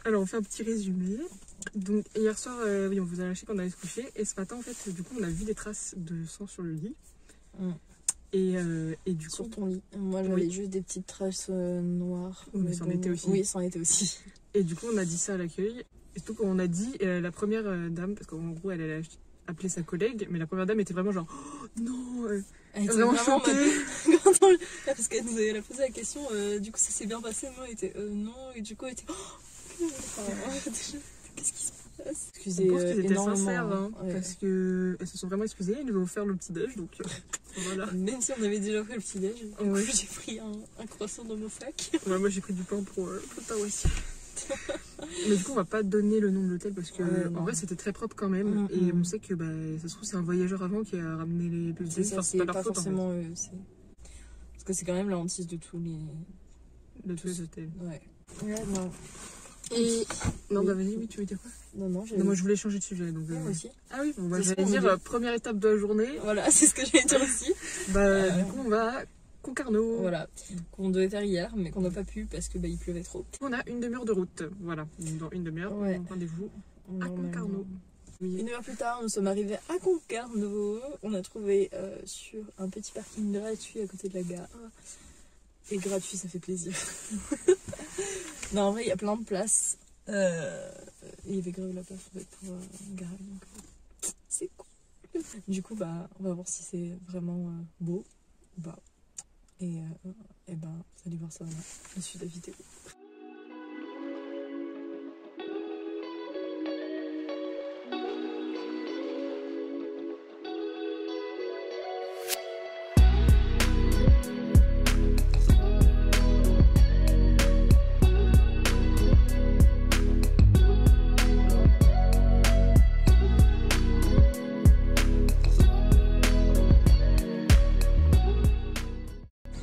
Alors on fait un petit résumé. Donc hier soir, oui, on vous a lâché quand on allait se coucher. Et ce matin, en fait, du coup, on a vu des traces de sang sur le lit. Et du coup... Sur ton lit. Moi, j'avais juste des petites traces noires. Oui, mais ça en était aussi. Oui, ça en était aussi. Et du coup, on a dit ça à l'accueil. Et surtout, quand on a dit, la première dame, parce qu'en gros, elle allait appeler sa collègue, mais la première dame était vraiment genre, oh, non, elle était vraiment choquée. Parce qu'elle nous a posé la question, du coup, ça s'est bien passé. Moi, elle était non. Et du coup, elle était, qu'est-ce qui se passe? Excusez, je pense qu'ils étaient sincères, hein, ouais. Parce qu'elles se sont vraiment excusées. Ils nous ont offert le petit-déj, donc voilà. Même si on avait déjà fait le petit-déj, ouais. J'ai pris un croissant dans mon sac. Ouais, moi, j'ai pris du pain pour le paroissien. Mais du coup on va pas donner le nom de l'hôtel parce que en vrai c'était très propre quand même et on sait que ça se trouve c'est un voyageur avant qui a ramené les bébés. Enfin, c'est pas leur faute forcément en fait. Parce que c'est quand même la hantise de tous les hôtels. Ouais. Non. Et non bah vas-y, oui, tu veux dire quoi? Non, moi je voulais changer de sujet donc moi aussi. Ah oui, bon, bah, j'allais dire première étape de la journée. Voilà, c'est ce que j'allais dire aussi. Du coup on va Concarneau. Voilà, qu'on devait faire hier, mais qu'on n'a pas pu parce que il pleuvait trop. On a une demi-heure de route, voilà. Dans une demi-heure, rendez-vous à Concarneau. Oui. Une heure plus tard, nous sommes arrivés à Concarneau. On a trouvé sur un petit parking gratuit à côté de la gare. Et gratuit, ça fait plaisir. Non, en vrai, il y a plein de places. Il y avait grave la place en fait, pour garer, donc c'est cool. Du coup, on va voir si c'est vraiment beau ou pas. Et vous allez voir ça dans la suite de la vidéo.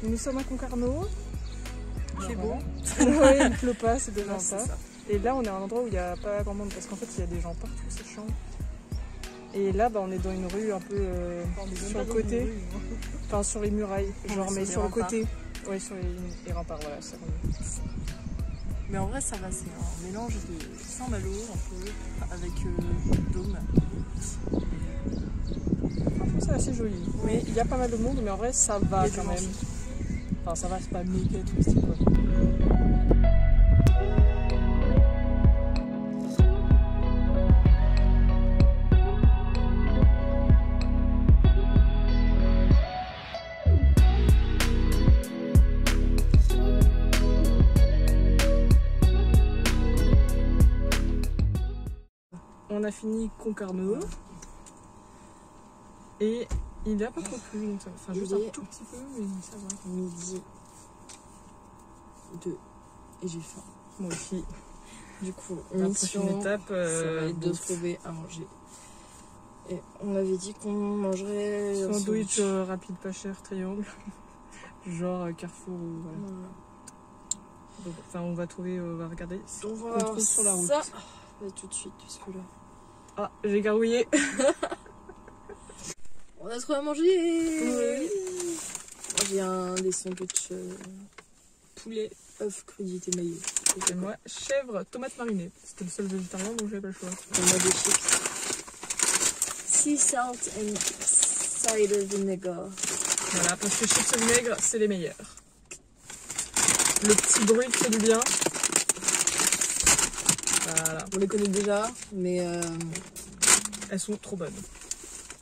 Nous sommes à Concarneau. C'est beau. Oui, il pleut pas, c'est déjà ça. Et là, on est à un endroit où il n'y a pas grand monde parce qu'en fait, il y a des gens partout, c'est chiant. Et là, on est dans une rue un peu sur le côté, enfin sur les murailles, genre, mais sur le côté. Oui, sur les remparts, voilà, ça. Mais en vrai, ça va, c'est un mélange de Saint-Malo un peu avec Dôme. Franchement, c'est assez joli. Mais il y a pas mal de monde, mais en vrai, ça va quand même. Enfin, ça va, c'est pas méga touristique quoi. On a fini Concarneau. Et il n'a pas trop plu, donc enfin juste un tout petit peu, mais ça va. Midi 2 et j'ai faim. Moi aussi. Du coup, la prochaine étape, ça va être de trouver à manger. Et on avait dit qu'on mangerait sandwich rapide pas cher, triangle. Genre Carrefour ou voilà. Donc, enfin, on va trouver, on va regarder si on trouve sur la route. Ça, tout de suite, parce que là. Ah, j'ai garouillé. On a trouvé à manger. Oui. J'ai des sandwichs poulet, œuf, crudité, maillot. Et moi, chèvre, tomate marinée. C'était le seul végétarien, donc j'avais pas le choix. On a des chips. Sea salt and cider vinegar. Voilà, parce que chips au vinaigre, c'est les meilleurs. Le petit bruit qui fait du bien. Voilà. On les connaît déjà, mais elles sont trop bonnes.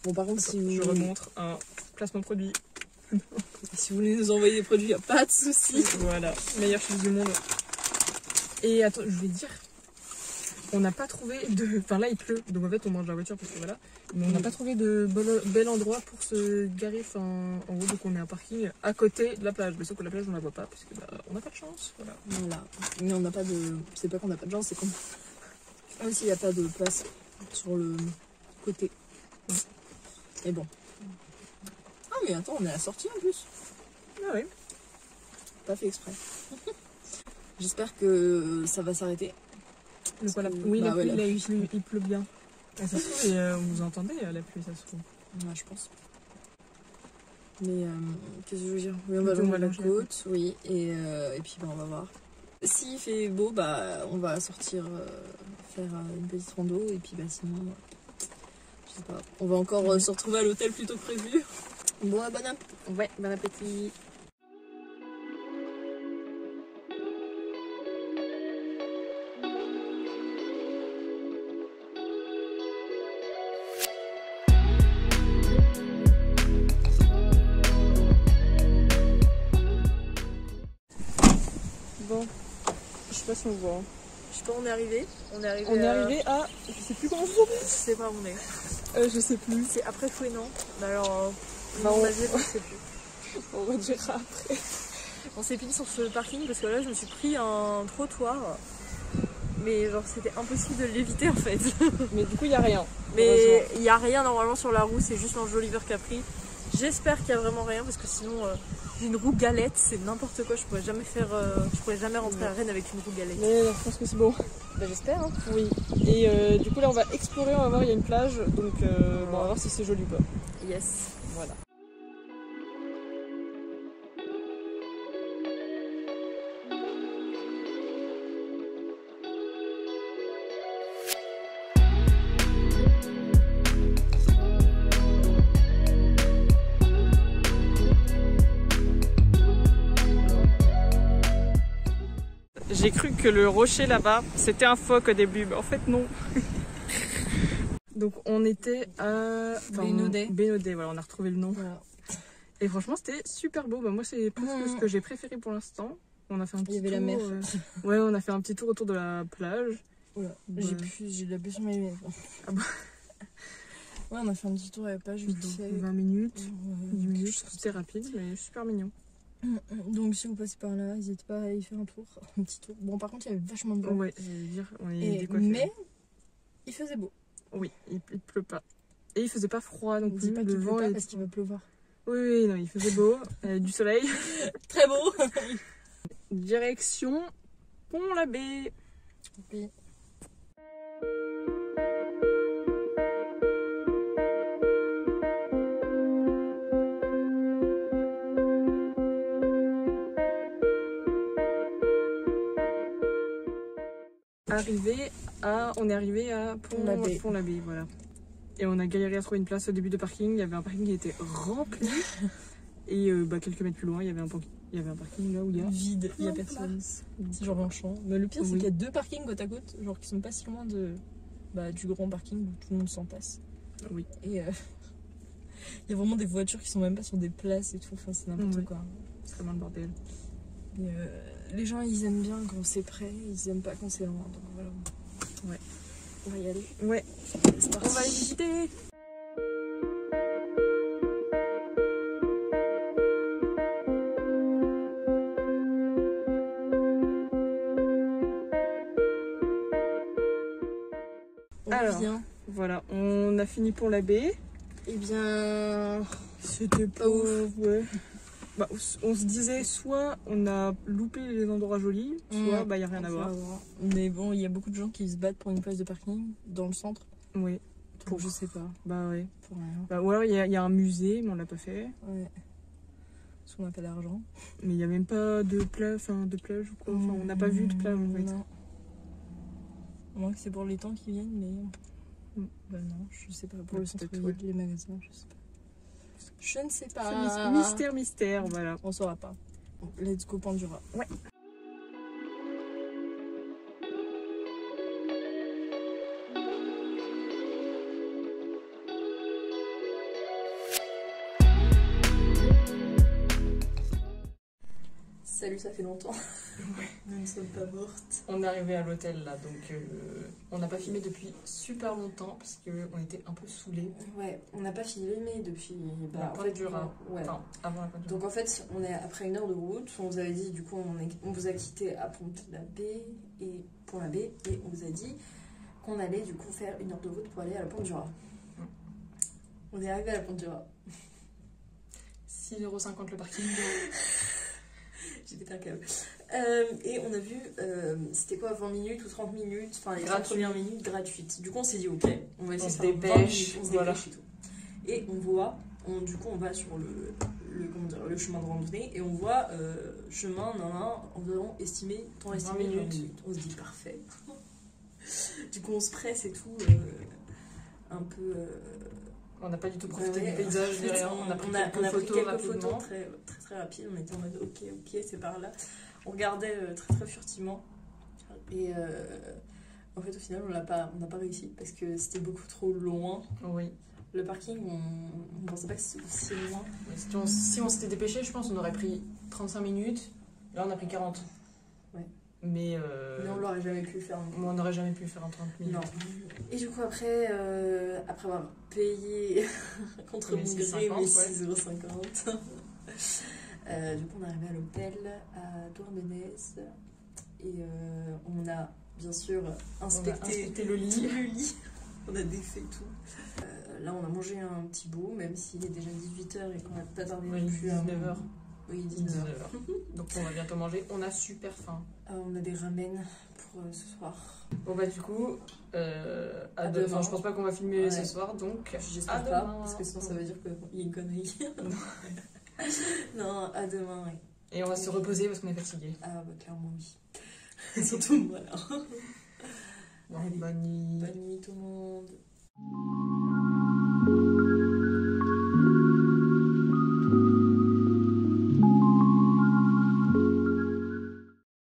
Bon, par contre, si je remontre un placement produit. Si vous voulez nous envoyer des produits, il n'y a pas de souci. Voilà, meilleure chose du monde. Et attends, je voulais dire, on n'a pas trouvé de. Enfin là, il pleut, donc en fait, on mange la voiture parce que voilà. Mais on n'a pas trouvé de bel endroit pour se garer. Enfin, en gros, donc on est à un parking à côté de la plage. Mais sauf que la plage, on la voit pas parce que on n'a pas de chance. Voilà. Mais on n'a pas de. C'est pas qu'on n'a pas de chance, c'est qu'on. Même s'il n'y a pas de place sur le côté. Et bon. Ah mais attends, on est à la sortie en plus. Ah oui. Pas fait exprès. J'espère que ça va s'arrêter. Voilà. Oui, la pluie, il pleut bien. Ah, ça se trouve, et vous entendez la pluie, ça se trouve. Ouais, je pense. Mais qu'est-ce que je veux dire? Oui, on va longer la côte, oui. Et puis on va voir. S'il fait beau, bah on va sortir faire une petite rando et puis bah sinon, je sais pas, on va encore se retrouver à l'hôtel plus tôt que prévu. Bon, Bon appétit. Bon, je sais pas si on voit. Je sais pas, on est arrivé. On est arrivé à... Je sais plus comment on Je sais pas où on est. je sais plus. C'est après Fouesnant. Mais alors, on je sais plus. On redira après. On s'est pile sur ce parking parce que là je me suis pris un trottoir. Mais genre c'était impossible de l'éviter en fait. Mais du coup il y a rien. Mais il y a rien normalement sur la roue, c'est juste l'enjoliveur qui a pris. J'espère qu'il y a vraiment rien parce que sinon j'ai une roue galette, c'est n'importe quoi. Je pourrais jamais rentrer à Rennes avec une roue galette. Mais je pense que c'est bon. Bah j'espère. Hein. Oui. Et du coup là on va explorer, on va voir, il y a une plage, donc bon, on va voir si c'est joli ou pas. Yes. Voilà. J'ai cru que le rocher là-bas, c'était un phoque au début, mais en fait non. Donc on était à Bénodet, voilà, on a retrouvé le nom. Voilà. Et franchement c'était super beau, bah, moi c'est presque ce que j'ai préféré pour l'instant. On a fait un petit tour. Il y avait la mer. Ouais, on a fait un petit tour autour de la plage. Voilà. J'ai de la pluie sur mes lunettes. Ah bah. Ouais, on a fait un petit tour à la plage, vite fait. 20 minutes, 10 minutes, c'était rapide, mais super mignon. Donc si vous passez par là, n'hésitez pas à aller faire un petit tour. Bon, par contre il y avait vachement de vent. Ouais, je veux dire, on est décoiffés. Mais il faisait beau. Oui, il pleut pas. Et il faisait pas froid non plus. Pas le vent pleut pas parce qu'il va pleuvoir. Oui, non, il faisait beau, du soleil. Très beau. Direction Pont-l'Abbé. Oui. On est arrivé à Pont-l'Abbé, voilà. Et on a galéré à trouver une place au début de parking. Il y avait un parking qui était rempli. Et quelques mètres plus loin, il y avait un parking là où il y a... Vide, il n'y a personne. C'est genre un champ. Mais le pire, c'est qu'il y a 2 parkings côte à côte, genre qui sont pas si loin du grand parking où tout le monde s'en passe. Oui. Et il y a vraiment des voitures qui sont même pas sur des places et tout. Enfin, c'est n'importe quoi. C'est vraiment le bordel. Et les gens, ils aiment bien quand c'est près, ils aiment pas quand c'est loin. Donc voilà. Ouais. On va y aller. Ouais. C'est parti. On va les visiter. Alors, voilà, on a fini pour l'Abbé. Eh bien, c'était pas ouf. Ouais. Bah, on se disait soit on a loupé les endroits jolis, soit il n'y a rien à voir. Mais bon, il y a beaucoup de gens qui se battent pour une place de parking dans le centre. Oui. Pour je sais pas. Bah ouais. Pour rien. Bah, ou alors il y a un musée, mais on l'a pas fait. Ouais. Parce qu'on n'a pas d'argent. Mais il n'y a même pas de plage ou quoi. Enfin, on n'a pas vu de plage en fait. Non. Au moins que c'est pour les temps qui viennent, mais. Bah non, je sais pas. Pour le centre-ville, les magasins, je sais pas. Je ne sais pas. Mystère, voilà. On saura pas. Let's go Pandura. Ouais. Salut, ça fait longtemps. Nous ne sommes pas mortes. On est arrivé à l'hôtel là, donc on n'a pas filmé depuis super longtemps parce qu'on était un peu saoulés. Ouais, on n'a pas filmé depuis la Pointe du Raz. Ouais. Enfin, avant la Pointe du Raz. Donc en fait, on est après 1 heure de route. On vous avait dit, du coup, on vous a quitté à Pont-l'Abbé et on vous a dit qu'on allait du coup faire 1 heure de route pour aller à la Pointe du Raz. On est arrivé à la Pointe du Raz. 6,50 € le parking. J'ai pété un câble. Et on a vu, c'était quoi, 20 minutes ou 30 minutes, enfin les 30 premières minutes gratuites. Du coup, on s'est dit, ok, on va essayer de se dépêcher, voilà. et tout. Et on voit, du coup, on va sur comment dire, le chemin de randonnée et on voit chemin environ estimé, temps estimé 20 minutes. On se dit parfait. Du coup on se presse et tout, un peu... On n'a pas du tout profité du paysage, ni rien. On a pris quelques photos très, très très rapides. On était en mode ok, c'est par là. On regardait très très furtivement. Et en fait, au final, on n'a pas réussi parce que c'était beaucoup trop loin. Oui. Le parking, on pensait pas que c'était aussi loin. Si on s'était dépêché, je pense qu'on aurait pris 35 minutes. Là, on a pris 40. Ouais. Mais on l'aurait jamais pu faire. On n'aurait jamais pu faire en 30 minutes. Non. Et du coup, après avoir payé contre mon gré mes 6,50 €, du coup, on est arrivé à l'hôtel à Douarnenez. Et on a bien sûr inspecté le lit. On a défait tout. Là, on a mangé un petit bout, même s'il est déjà 18h et qu'on n'a pas tardé non plus à 19h. Oui, 19h. Donc on va bientôt manger. On a super faim. On a des ramen pour ce soir. Bon bah du coup, à demain. Enfin, je pense pas qu'on va filmer ce soir, donc j'espère pas, parce que sinon ça veut dire qu'il y a une connerie. Non, à demain, oui. Et on va se reposer parce qu'on est fatigué. Ah bah clairement oui. Surtout moi là. Bon, bonne nuit. Bonne nuit tout le monde.